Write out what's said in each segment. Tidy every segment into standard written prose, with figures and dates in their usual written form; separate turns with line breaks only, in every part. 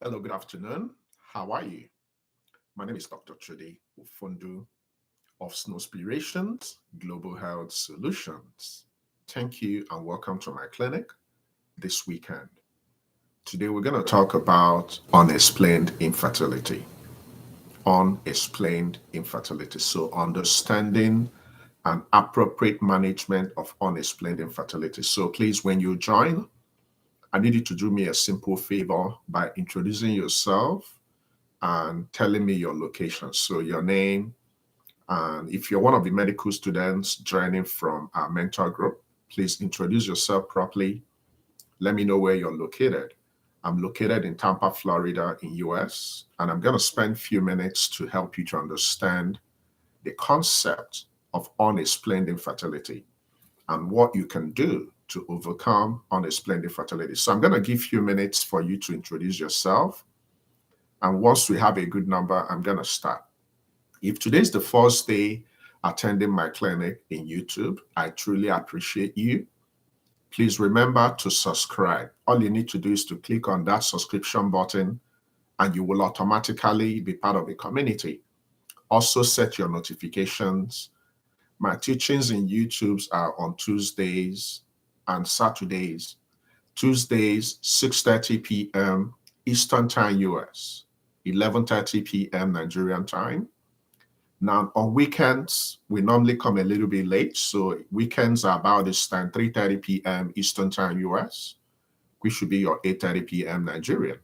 Hello, good afternoon. How are you? My name is Dr. Chudi Ufundu of Snowspirations Global Health Solutions. Thank you and welcome to my clinic this weekend. Today we're going to talk about unexplained infertility. Unexplained infertility. So understanding and appropriate management of unexplained infertility. So please, when you join, I need you to do me a simple favor by introducing yourself and telling me your location. So your name, and if you're one of the medical students joining from our mentor group, please introduce yourself properly. Let me know where you're located. I'm located in Tampa, Florida in US, and I'm going to spend a few minutes to help you to understand the concept of unexplained infertility and what you can do to overcome unexplained infertility. So I'm going to give a few minutes for you to introduce yourself. And once we have a good number, I'm going to start. If today's the first day attending my clinic in YouTube, I truly appreciate you. Please remember to subscribe. All you need to do is to click on that subscription button and you will automatically be part of the community. Also set your notifications. My teachings in YouTube are on Tuesdays and Saturdays. Tuesdays, 6:30 p.m. Eastern Time US, 11:30 p.m. Nigerian time. Now, on weekends, we normally come a little bit late. So weekends are about this time, 3:30 p.m. Eastern Time US, which should be your 8:30 p.m. Nigerian.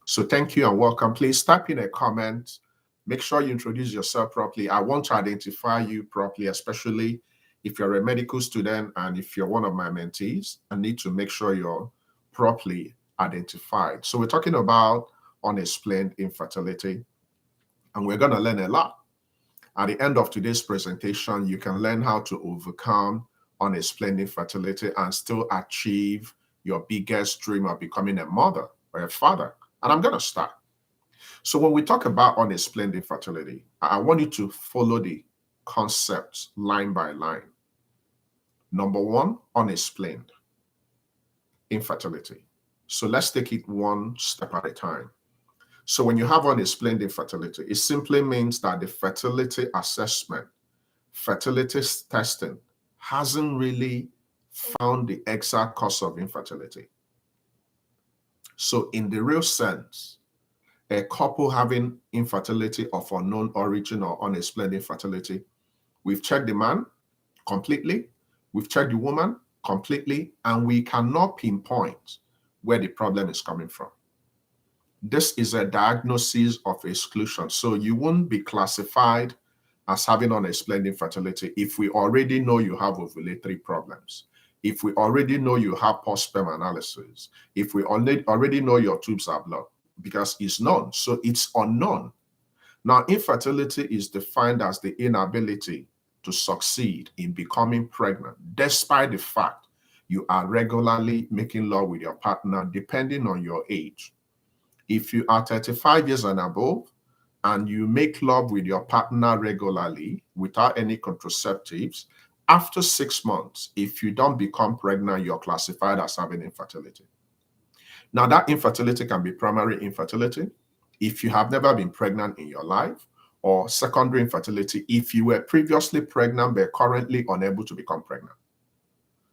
So thank you and welcome. Please type in a comment. Make sure you introduce yourself properly. I want to identify you properly, especially if you're a medical student and if you're one of my mentees. I need to make sure you're properly identified. So we're talking about unexplained infertility, and we're going to learn a lot. At the end of today's presentation, you can learn how to overcome unexplained infertility and still achieve your biggest dream of becoming a mother or a father. And I'm going to start. So when we talk about unexplained infertility, I want you to follow the concepts line by line. Number one, unexplained infertility. So let's take it one step at a time. So when you have unexplained infertility, it simply means that the fertility assessment, fertility testing hasn't really found the exact cause of infertility. So in the real sense, a couple having infertility of unknown origin or unexplained infertility, we've checked the man completely, we've checked the woman completely, and we cannot pinpoint where the problem is coming from. This is a diagnosis of exclusion. So you won't be classified as having unexplained infertility if we already know you have ovulatory problems, if we already know you have post-sperm analysis, if we already know your tubes are blocked, because it's known. So it's unknown. Now, infertility is defined as the inability to succeed in becoming pregnant, despite the fact you are regularly making love with your partner, depending on your age. If you are 35 years and above, and you make love with your partner regularly without any contraceptives, after 6 months, if you don't become pregnant, you're classified as having infertility. Now, that infertility can be primary infertility if you have never been pregnant in your life, or secondary infertility if you were previously pregnant but currently unable to become pregnant.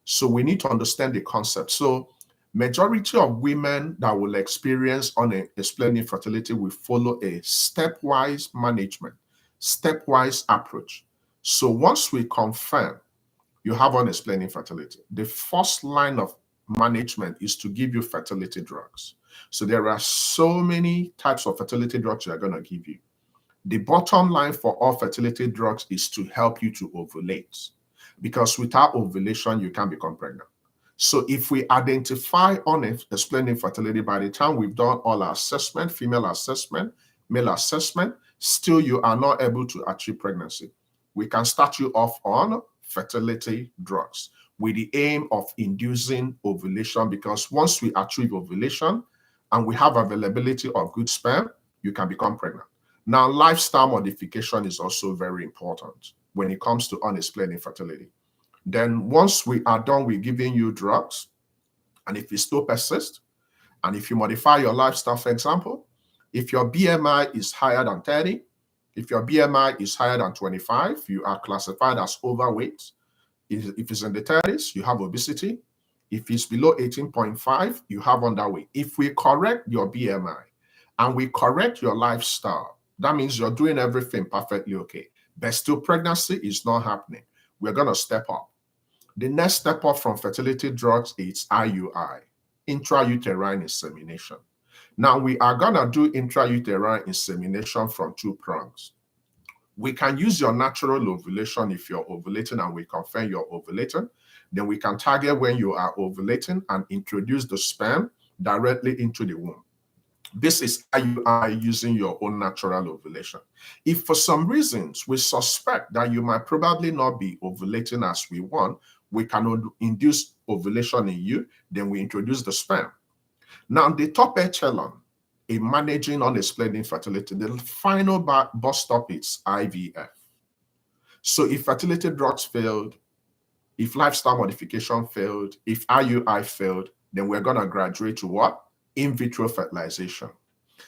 So we need to understand the concept. So majority of women that will experience unexplained infertility will follow a stepwise management, stepwise approach. So once we confirm you have unexplained infertility, the first line of management is to give you fertility drugs. So there are so many types of fertility drugs they are going to give you. The bottom line for all fertility drugs is to help you to ovulate, because without ovulation, you can't become pregnant. So if we identify unexplained infertility, by the time we've done all our assessment, female assessment, male assessment, still you are not able to achieve pregnancy, we can start you off on fertility drugs with the aim of inducing ovulation, because once we achieve ovulation and we have availability of good sperm, you can become pregnant. Now, lifestyle modification is also very important when it comes to unexplained infertility. Then once we are done with giving you drugs, and if it still persists, And if you modify your lifestyle, for example, if your BMI is higher than 30, if your BMI is higher than 25, you are classified as overweight. If it's in the 30s, you have obesity. If it's below 18.5, you have underweight. If we correct your BMI and we correct your lifestyle, that means you're doing everything perfectly okay. But still pregnancy is not happening. We're going to step up. The next step up from fertility drugs is IUI, intrauterine insemination. Now we are going to do intrauterine insemination from two prongs. We can use your natural ovulation if you're ovulating and we confirm you're ovulating. Then we can target when you are ovulating and introduce the sperm directly into the womb. This is IUI using your own natural ovulation. If for some reasons we suspect that you might probably not be ovulating as we want, we can induce ovulation in you, then we introduce the sperm. Now, the top echelon in managing unexplained infertility, the final bus stop is IVF. So if fertility drugs failed, if lifestyle modification failed, if IUI failed, then we're going to graduate to what? In vitro fertilization.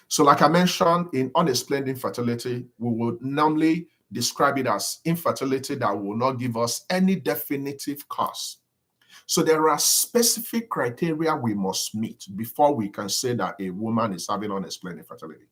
So like I mentioned, in unexplained infertility, we would normally describe it as infertility that will not give us any definitive cause. So there are specific criteria we must meet before we can say that a woman is having unexplained infertility.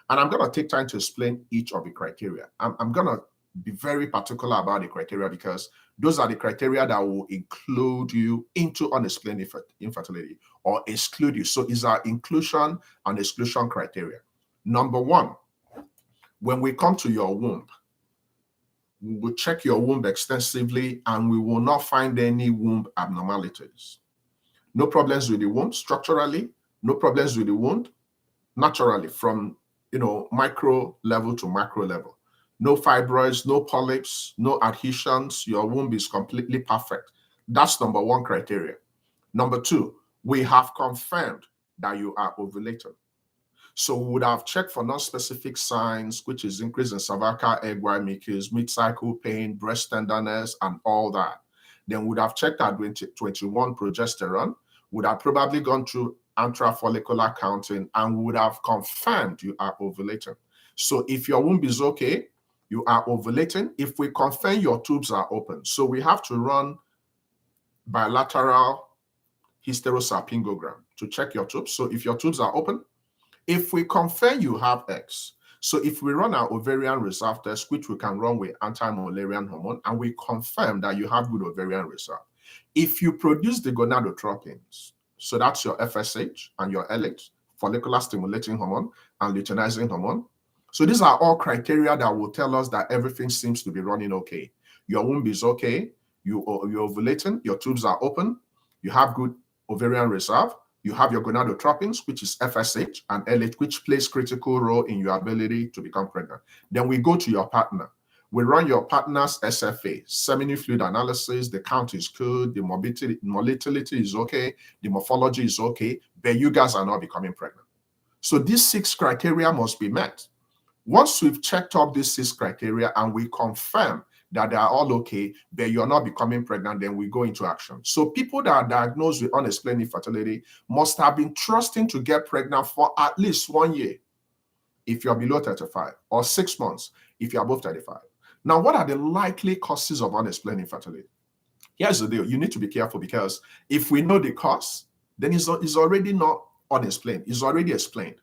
And I'm going to take time to explain each of the criteria. I'm going to be very particular about the criteria because those are the criteria that will include you into unexplained infertility or exclude you. So it's our inclusion and exclusion criteria. Number one, when we come to your womb, we will check your womb extensively and we will not find any womb abnormalities. No problems with the womb structurally, no problems with the womb naturally from micro level to macro level. No fibroids, no polyps, no adhesions. Your womb is completely perfect. That's number one criteria. Number two, we have confirmed that you are ovulating. So we would have checked for non-specific signs, which is increase in cervical egg white mucus, mid-cycle pain, breast tenderness, and all that. Then we would have checked at 21 progesterone, would have probably gone through intrafollicular counting, and would have confirmed you are ovulating. So if your womb is okay, you are ovulating. If we confirm your tubes are open, so we have to run bilateral hysterosalpingogram to check your tubes. So if your tubes are open, if we confirm you have eggs, so if we run our ovarian reserve test, which we can run with anti-Mullerian hormone, and we confirm that you have good ovarian reserve, if you produce the gonadotropins, so that's your FSH and your LH, follicular stimulating hormone and luteinizing hormone. So these are all criteria that will tell us that everything seems to be running okay. Your womb is okay, you're ovulating, your tubes are open, you have good ovarian reserve, you have your gonadotropins, which is FSH, and LH, which plays critical role in your ability to become pregnant. Then we go to your partner. We run your partner's SFA, seminal fluid analysis, the count is good, the motility is okay, the morphology is okay, but you guys are not becoming pregnant. So these 6 criteria must be met. Once we've checked up these 6 criteria and we confirm that they are all okay, but you're not becoming pregnant, then we go into action. So people that are diagnosed with unexplained infertility must have been trusting to get pregnant for at least 1 year if you're below 35, or 6 months if you're above 35. Now, what are the likely causes of unexplained infertility? Here's the deal. You need to be careful because if we know the cause, then it's already not unexplained. It's already explained.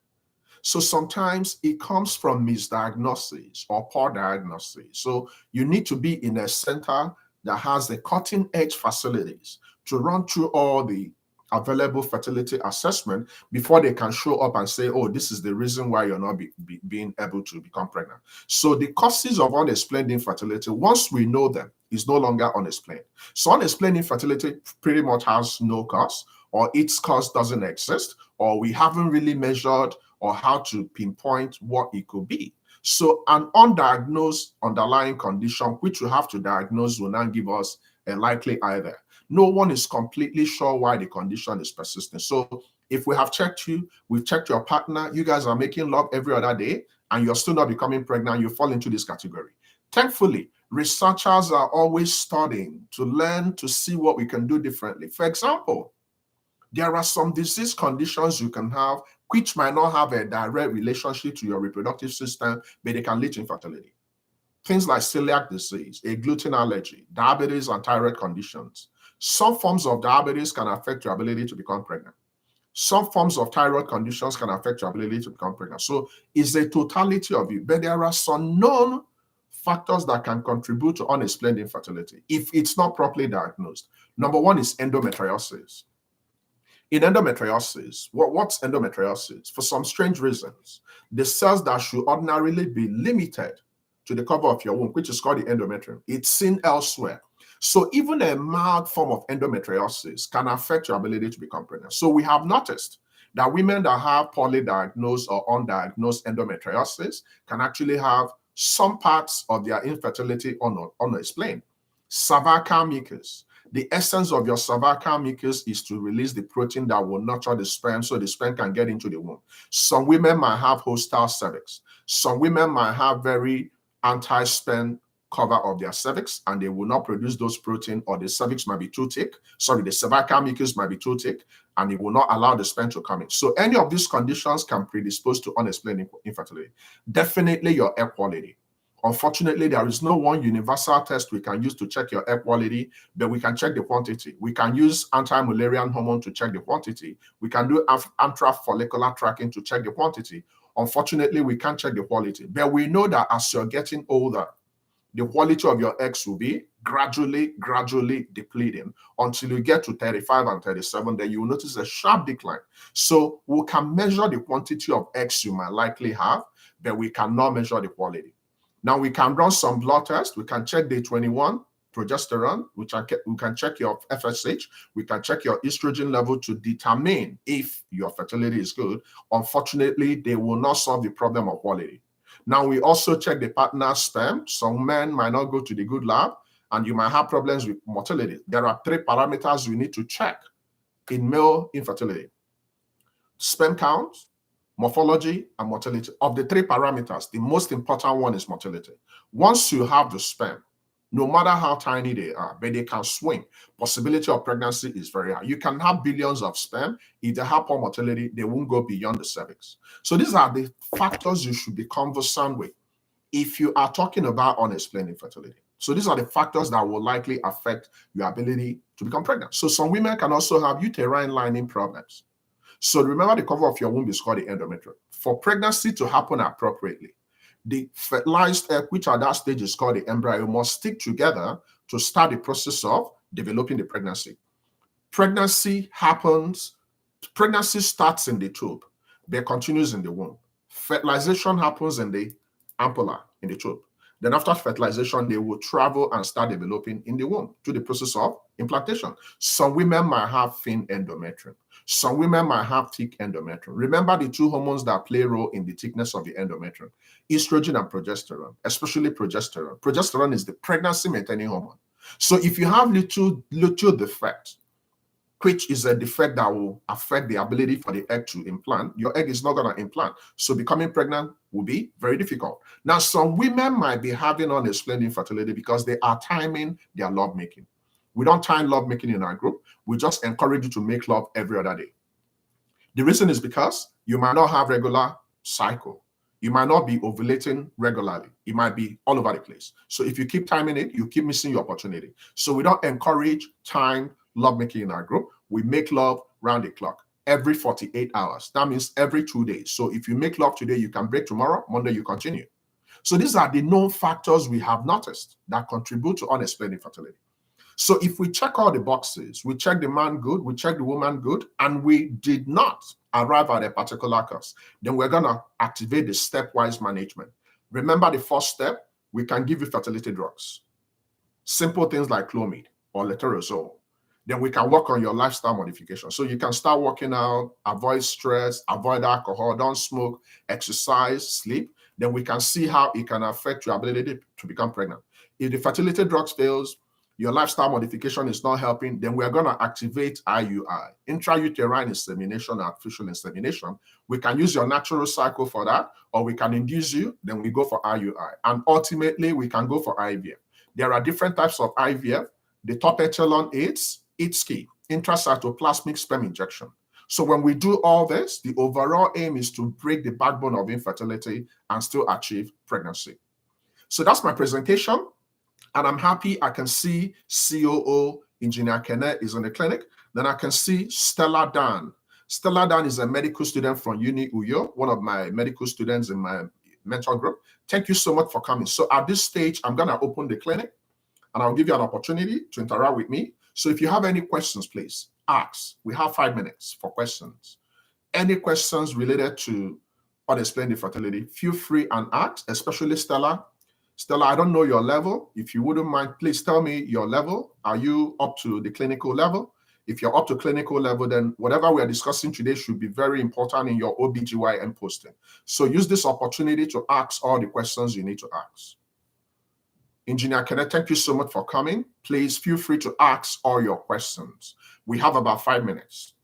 So sometimes it comes from misdiagnosis or poor diagnosis. So you need to be in a center that has the cutting-edge facilities to run through all the available fertility assessment before they can show up and say, oh, this is the reason why you're not being able to become pregnant. So the causes of unexplained infertility, once we know them, is no longer unexplained. So unexplained infertility pretty much has no cause, or its cause doesn't exist, or we haven't really measured or how to pinpoint what it could be. So an undiagnosed underlying condition, which we have to diagnose, will not give us a likely either. No one is completely sure why the condition is persistent. So if we have checked you, we've checked your partner, you guys are making love every other day, and you're still not becoming pregnant, you fall into this category. Thankfully, researchers are always studying to learn to see what we can do differently. For example, There are some disease conditions you can have which might not have a direct relationship to your reproductive system, but they can lead to infertility. Things like celiac disease, a gluten allergy, diabetes, and thyroid conditions. Some forms of diabetes can affect your ability to become pregnant. Some forms of thyroid conditions can affect your ability to become pregnant. So it's a totality of it. But there are some known factors that can contribute to unexplained infertility if it's not properly diagnosed. Number one is endometriosis. In endometriosis, what's endometriosis? For some strange reasons, the cells that should ordinarily be limited to the cover of your womb, which is called the endometrium, it's seen elsewhere. So even a mild form of endometriosis can affect your ability to become pregnant. So we have noticed that women that have poorly diagnosed or undiagnosed endometriosis can actually have some parts of their infertility unexplained. Cervical mucus. The essence of your cervical mucus is to release the protein that will nurture the sperm so the sperm can get into the womb. Some women might have hostile cervix. Some women might have very anti-sperm cover of their cervix, and they will not produce those protein, or the cervix might be too thick. Sorry, the cervical mucus might be too thick, and it will not allow the sperm to come in. So any of these conditions can predispose to unexplained infertility. Definitely your air quality. Unfortunately, there is no one universal test we can use to check your air quality, but we can check the quantity. We can use anti-Mullerian hormone to check the quantity. We can do intrafollicular tracking to check the quantity. Unfortunately, we can't check the quality, but we know that as you're getting older, the quality of your eggs will be gradually depleting until you get to 35 and 37. Then you will notice a sharp decline. So we can measure the quantity of eggs you might likely have, but we cannot measure the quality. Now we can run some blood tests. We can check day 21 progesterone. We can check your FSH. We can check your estrogen level to determine if your fertility is good. Unfortunately, they will not solve the problem of quality. Now, we also check the partner's sperm. Some men might not go to the good lab, and you might have problems with motility. There are 3 parameters we need to check in male infertility: sperm count, morphology, and motility. Of the 3 parameters, the most important one is motility. Once you have the sperm, no matter how tiny they are, but they can swing, possibility of pregnancy is very high. You can have billions of sperm. If they have poor motility, they won't go beyond the cervix. So these are the factors you should be conversant with if you are talking about unexplained infertility. So these are the factors that will likely affect your ability to become pregnant. So some women can also have uterine lining problems. So remember, the cover of your womb is called the endometrium. For pregnancy to happen appropriately, the fertilized egg, which at that stage is called the embryo, must stick together to start the process of developing the pregnancy. Pregnancy starts in the tube, but continues in the womb. Fertilization happens in the ampulla, in the tube. Then after fertilization, they will travel and start developing in the womb to the process of implantation. Some women might have thin endometrium. Some women might have thick endometrium. Remember the 2 hormones that play a role in the thickness of the endometrium: estrogen and progesterone, especially progesterone. Progesterone is the pregnancy maintaining hormone. So if you have little defect, which is a defect that will affect the ability for the egg to implant, your egg is not going to implant. So becoming pregnant will be very difficult. Now, some women might be having unexplained infertility because they are timing their lovemaking. We don't time lovemaking in our group. We just encourage you to make love every other day. The reason is because you might not have regular cycle. You might not be ovulating regularly. It might be all over the place. So if you keep timing it, you keep missing your opportunity. So we don't encourage time lovemaking in our group. We make love round the clock every 48 hours. That means every 2 days. So if you make love today, you can break tomorrow. Monday, you continue. So these are the known factors we have noticed that contribute to unexplained infertility. So if we check all the boxes, we check the man good, we check the woman good, and we did not arrive at a particular cause, then we're going to activate the stepwise management. Remember the first step, we can give you fertility drugs. Simple things like Clomid or letrozole. Then we can work on your lifestyle modification. So you can start working out, avoid stress, avoid alcohol, don't smoke, exercise, sleep. Then we can see how it can affect your ability to become pregnant. If the fertility drugs fails, your lifestyle modification is not helping, then we're going to activate IUI, intrauterine insemination, artificial insemination. We can use your natural cycle for that, or we can induce you, then we go for IUI. And ultimately, we can go for IVF. There are different types of IVF. The top echelon is ITSKI, intracytoplasmic sperm injection. So when we do all this, the overall aim is to break the backbone of infertility and still achieve pregnancy. So that's my presentation. And I'm happy I can see COO Engineer Kenneth is in the clinic. Then I can see Stella Dan. Stella Dan is a medical student from Uni Uyo, one of my medical students in my mentor group. Thank you so much for coming. So at this stage, I'm going to open the clinic and I'll give you an opportunity to interact with me. So if you have any questions, please ask. We have 5 minutes for questions. Any questions related to Unexplained Infertility, feel free and ask, especially Stella. Stella, I don't know your level. If you wouldn't mind, please tell me your level. Are you up to the clinical level? If you're up to clinical level, then whatever we are discussing today should be very important in your OBGYN posting. So use this opportunity to ask all the questions you need to ask. Engineer Kenneth, thank you so much for coming. Please feel free to ask all your questions. We have about 5 minutes.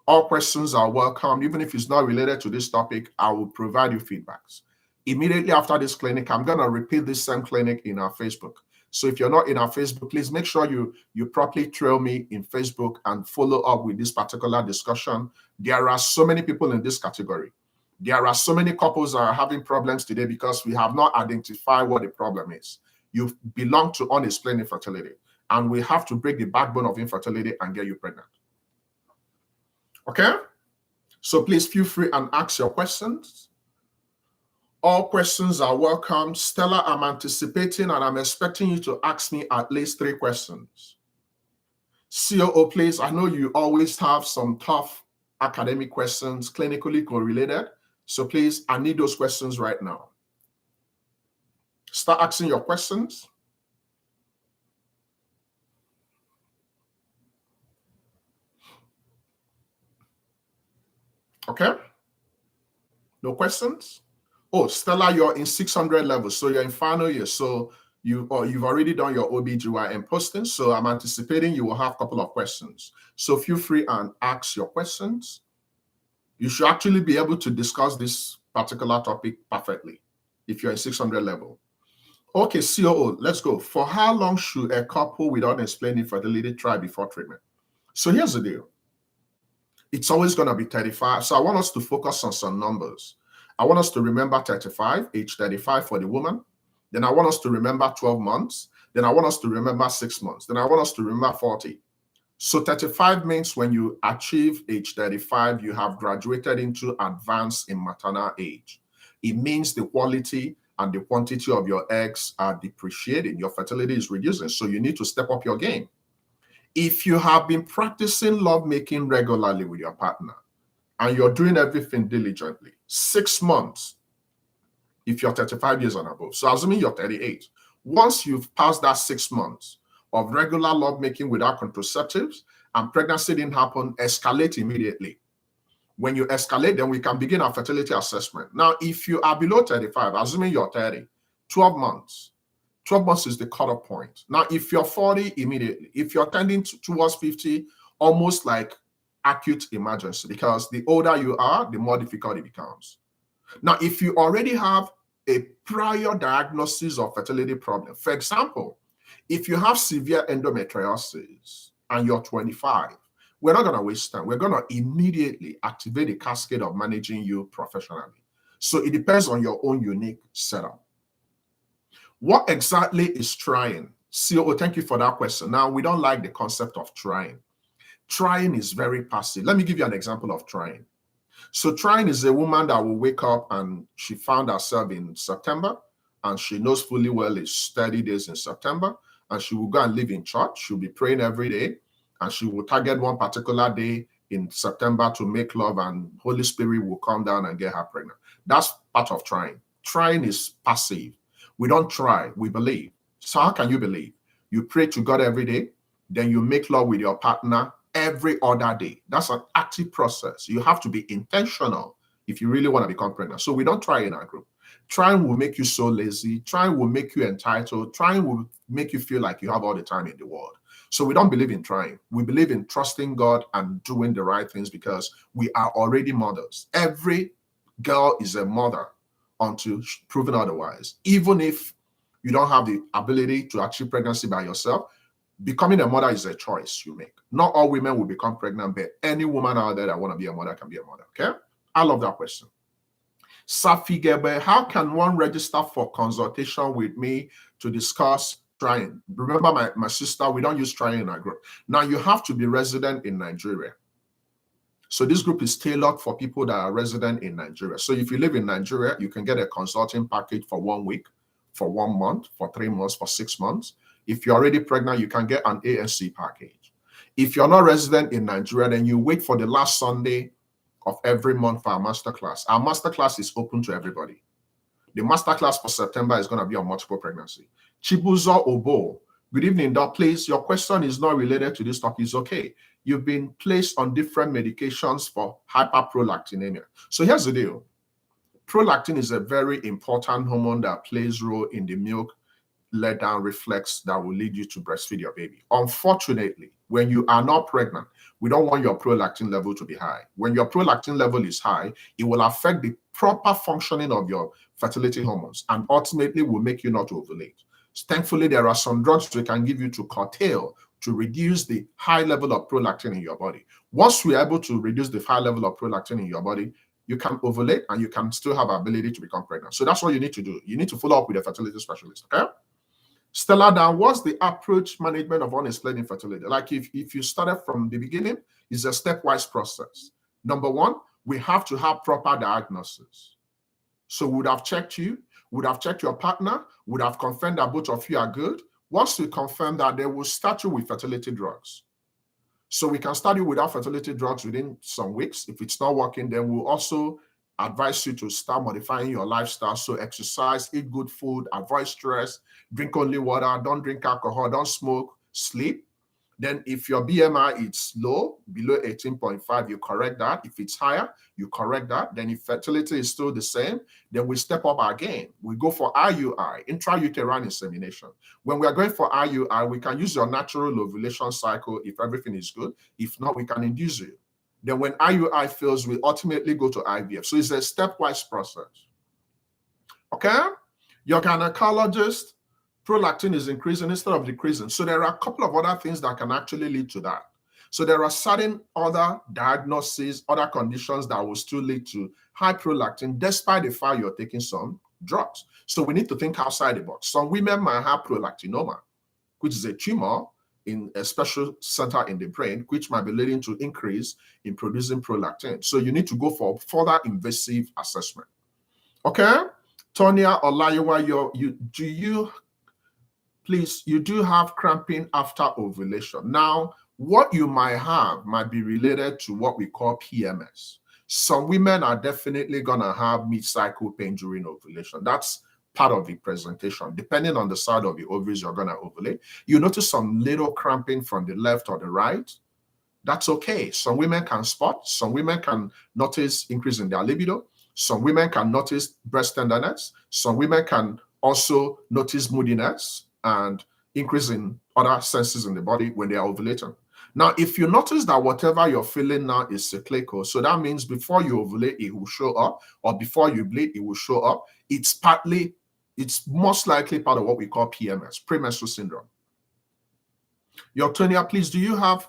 All questions are welcome. Even if it's not related to this topic, I will provide you feedbacks. Immediately after this clinic, I'm going to repeat this same clinic in our Facebook. So if you're not in our Facebook, please make sure you properly trail me in Facebook and follow up with this particular discussion. There are so many people in this category. There are so many couples that are having problems today because we have not identified what the problem is. You belong to Unexplained Infertility, and we have to break the backbone of infertility and get you pregnant. Okay? So please feel free and ask your questions. All questions are welcome. Stella, I'm anticipating and I'm expecting you to ask me at least 3 questions. COO, please, I know you always have some tough academic questions, clinically correlated. So please, I need those questions right now. Start asking your questions. Okay? No questions? Oh, Stella, you're in 600 levels, so you're in final year. So you've already done your OBGYN posting, so I'm anticipating you will have a couple of questions. So feel free and ask your questions. You should actually be able to discuss this particular topic perfectly if you're in 600 level. Okay, COO, let's go. For how long should a couple with unexplained infertility try before treatment? So here's the deal. It's always going to be 35. So I want us to focus on some numbers. I want us to remember 35, age 35 for the woman. Then I want us to remember 12 months. Then I want us to remember 6 months. Then I want us to remember 40. So 35 means when you achieve age 35, you have graduated into advanced in maternal age. It means the quality and the quantity of your eggs are depreciating. Your fertility is reducing. So you need to step up your game. If you have been practicing lovemaking regularly with your partner and you're doing everything diligently, 6 months, if you're 35 years and above, so assuming you're 38, once you've passed that 6 months of regular lovemaking without contraceptives and pregnancy didn't happen, escalate immediately. When you escalate, then we can begin our fertility assessment. Now, if you are below 35, assuming you're 30, 12 months. 12 months is the cutoff point. Now, if you're 40, immediately. If you're tending towards 50, almost like acute emergency, because the older you are, the more difficult it becomes. Now, if you already have a prior diagnosis of fertility problem, for example, if you have severe endometriosis and you're 25, we're not going to waste time. We're going to immediately activate a cascade of managing you professionally. So it depends on your own unique setup. What exactly is trying? COO, thank you for that question. Now, we don't like the concept of trying. Trying is very passive. Let me give you an example of trying. So trying is a woman that will wake up and she found herself in September and she knows fully well it's 30 days in September and she will go and live in church. She'll be praying every day and she will target one particular day in September to make love and Holy Spirit will come down and get her pregnant. That's part of trying. Trying is passive. We don't try, we believe. So how can you believe? You pray to God every day, then you make love with your partner every other day. That's an active process. You have to be intentional if you really want to become pregnant. So we don't try in our group. Trying will make you so lazy. Trying will make you entitled. Trying will make you feel like you have all the time in the world. So we don't believe in trying. We believe in trusting God and doing the right things because we are already mothers. Every girl is a mother until proven otherwise. Even if you don't have the ability to achieve pregnancy by yourself, Becoming a mother is a choice you make. Not all women will become pregnant, but any woman out there that want to be a mother can be a mother. Okay? I love that question. Safi Gebe, how can one register for consultation with me to discuss trying? Remember, my sister, we don't use trying in our group. Now, you have to be resident in Nigeria. So this group is tailored for people that are resident in Nigeria. So if you live in Nigeria, you can get a consulting package for 1 week, for 1 month, for 3 months, for 6 months. If you're already pregnant, you can get an ANC package. If you're not resident in Nigeria, then you wait for the last Sunday of every month for our masterclass. Our masterclass is open to everybody. The masterclass for September is going to be on multiple pregnancy. Chibuzo Obo, good evening, Doc. Please, your question is not related to this topic. It's okay. You've been placed on different medications for hyperprolactinemia. So here's the deal. Prolactin is a very important hormone that plays a role in the milk let down reflex that will lead you to breastfeed your baby. Unfortunately, when you are not pregnant, we don't want your prolactin level to be high. When your prolactin level is high, it will affect the proper functioning of your fertility hormones and ultimately will make you not ovulate. Thankfully, there are some drugs we can give you to curtail, to reduce the high level of prolactin in your body. Once we're able to reduce the high level of prolactin in your body, you can ovulate and you can still have ability to become pregnant. So that's what you need to do. You need to follow up with a fertility specialist, okay? Stella, now what's the approach management of unexplained infertility? Like if you started from the beginning, it's a stepwise process. Number one, we have to have proper diagnosis. So we would have checked you, would have checked your partner, would have confirmed that both of you are good. Once we confirm that, they will start you with fertility drugs. So we can start you without fertility drugs within some weeks. If it's not working, then we'll also advise you to start modifying your lifestyle. So exercise, eat good food, avoid stress, drink only water, don't drink alcohol, don't smoke, sleep. Then if your BMI is low, below 18.5, you correct that. If it's higher, you correct that. Then if fertility is still the same, then we step up our game. We go for IUI, intrauterine insemination. When we are going for IUI, we can use your natural ovulation cycle if everything is good. If not, we can induce you. Then when IUI fails, we ultimately go to IVF. So it's a stepwise process. Okay? Your gynecologist, prolactin is increasing instead of decreasing. So there are a couple of other things that can actually lead to that. So there are certain other diagnoses, other conditions that will still lead to high prolactin despite the fact you're taking some drugs. So we need to think outside the box. Some women might have prolactinoma, which is a tumor in a special center in the brain, which might be leading to increase in producing prolactin. So you need to go for further invasive assessment. Okay? Tonya Olayiwa, you do have cramping after ovulation. Now, what you might have might be related to what we call PMS. Some women are definitely going to have mid-cycle pain during ovulation. That's part of the presentation. Depending on the side of the ovaries you're going to ovulate, you notice some little cramping from the left or the right. That's okay. Some women can spot. Some women can notice increase in their libido. Some women can notice breast tenderness. Some women can also notice moodiness and increase in other senses in the body when they are ovulating. Now, if you notice that whatever you're feeling now is cyclical, so that means before you ovulate, it will show up, or before you bleed, it will show up. It's most likely part of what we call PMS, premenstrual syndrome. Your Tonya, please, do you have,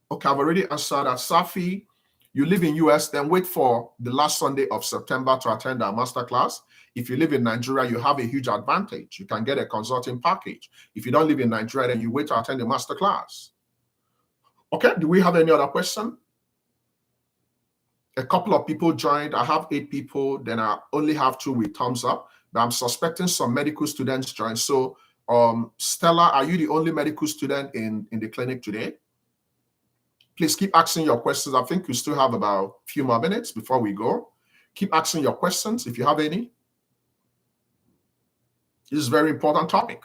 okay, I've already answered that. Safi, you live in US, then wait for the last Sunday of September to attend our masterclass. If you live in Nigeria, you have a huge advantage. You can get a consulting package. If you don't live in Nigeria, then you wait to attend the masterclass. Okay, do we have any other question? A couple of people joined. I have 8 people, then I only have 2 with thumbs up, but I'm suspecting some medical students joined. So Stella, are you the only medical student in the clinic today? Please keep asking your questions. I think we still have about a few more minutes before we go. Keep asking your questions if you have any. This is a very important topic.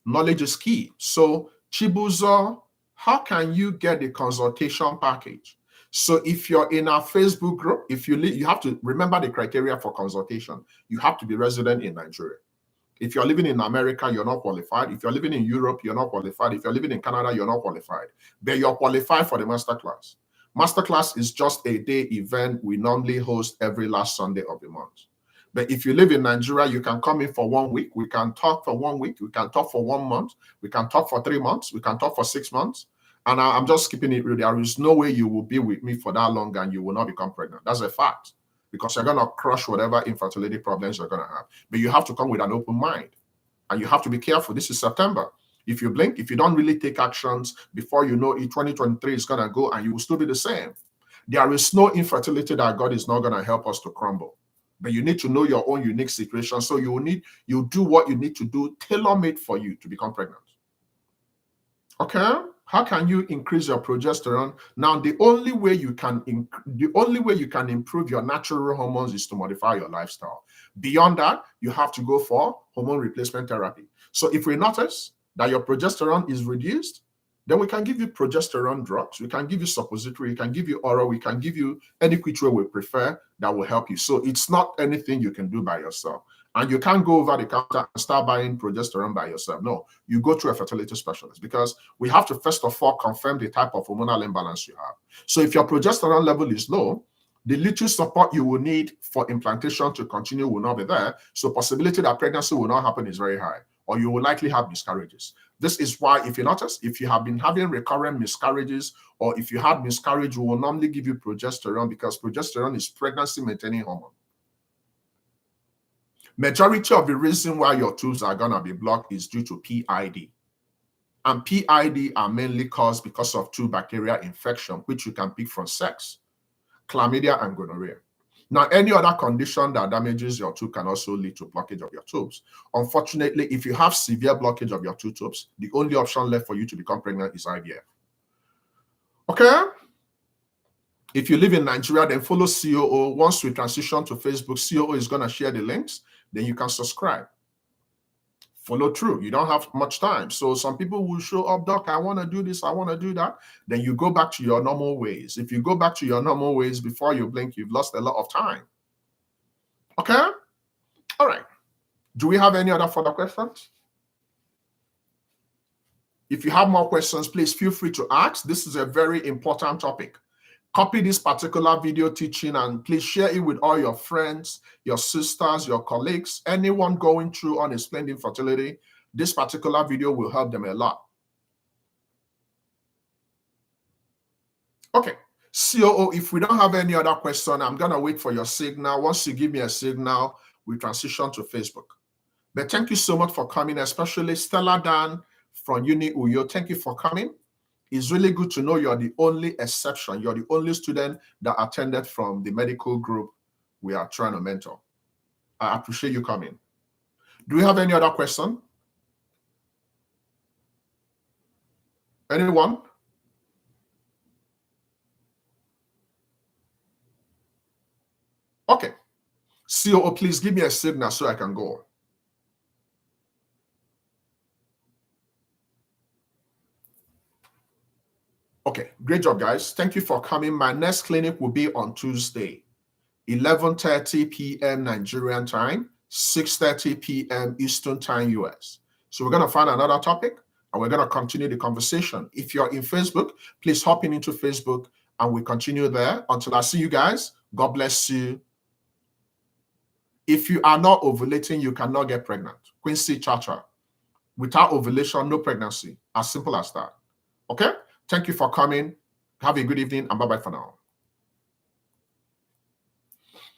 Knowledge is key. So Chibuzo, how can you get the consultation package? So if you're in our Facebook group, if you have to remember the criteria for consultation. You have to be resident in Nigeria. If you're living in America, you're not qualified. If you're living in Europe, you're not qualified. If you're living in Canada, you're not qualified. But you're qualified for the masterclass. Masterclass is just a day event we normally host every last Sunday of the month. But if you live in Nigeria, you can come in for 1 week. We can talk for 1 week. We can talk for 1 month. We can talk for 3 months. We can talk for 6 months. And I'm just keeping it real. There is no way you will be with me for that long and you will not become pregnant. That's a fact. Because you're going to crush whatever infertility problems you're going to have. But you have to come with an open mind. And you have to be careful. This is September. If you blink, if you don't really take actions, before you know it, 2023 is going to go and you will still be the same. There is no infertility that God is not going to help us to crumble. But you need to know your own unique situation. So you do what you need to do, tailor-made for you to become pregnant. Okay? How can you increase your progesterone? Now, the only way you can improve your natural hormones is to modify your lifestyle. Beyond that, you have to go for hormone replacement therapy. So if we notice that your progesterone is reduced, then we can give you progesterone drugs. We can give you suppository. We can give you oral. We can give you any which way we prefer that will help you. So it's not anything you can do by yourself. And you can't go over the counter and start buying progesterone by yourself. No, you go to a fertility specialist because we have to first of all confirm the type of hormonal imbalance you have. So if your progesterone level is low, the little support you will need for implantation to continue will not be there. So possibility that pregnancy will not happen is very high, or you will likely have miscarriages. This is why, if you notice, if you have been having recurrent miscarriages, or if you had miscarriage, we will normally give you progesterone because progesterone is pregnancy maintaining hormone. Majority of the reason why your tubes are going to be blocked is due to PID. And PID are mainly caused because of two bacterial infection, which you can pick from sex, chlamydia and gonorrhea. Now, any other condition that damages your tube can also lead to blockage of your tubes. Unfortunately, if you have severe blockage of your two tubes, the only option left for you to become pregnant is IVF. Okay? If you live in Nigeria, then follow COO. Once we transition to Facebook, COO is going to share the links. Then you can subscribe. Follow through. You don't have much time. So some people will show up, Doc, I want to do this, I want to do that. Then you go back to your normal ways. If you go back to your normal ways before you blink, you've lost a lot of time. Okay? All right. Do we have any other further questions? If you have more questions, please feel free to ask. This is a very important topic. Copy this particular video teaching and please share it with all your friends, your sisters, your colleagues, anyone going through unexplained infertility. This particular video will help them a lot. Okay, COO, if we don't have any other question, I'm going to wait for your signal. Once you give me a signal, we transition to Facebook. But thank you so much for coming, especially Stella Dan from Uni Uyo. Thank you for coming. It's really good to know you're the only exception. You're the only student that attended from the medical group we are trying to mentor. I appreciate you coming. Do we have any other question? Anyone? Okay. COO, please give me a signal so I can go. Okay, great job, guys. Thank you for coming. My next clinic will be on Tuesday, 11:30 p.m. Nigerian time, 6:30 p.m. Eastern time, US. So we're going to find another topic, and we're going to continue the conversation. If you're in Facebook, please hop into Facebook, and we continue there. Until I see you guys, God bless you. If you are not ovulating, you cannot get pregnant. Quincy Chacha. Without ovulation, no pregnancy. As simple as that. Okay? Thank you for coming. Have a good evening and bye-bye for now.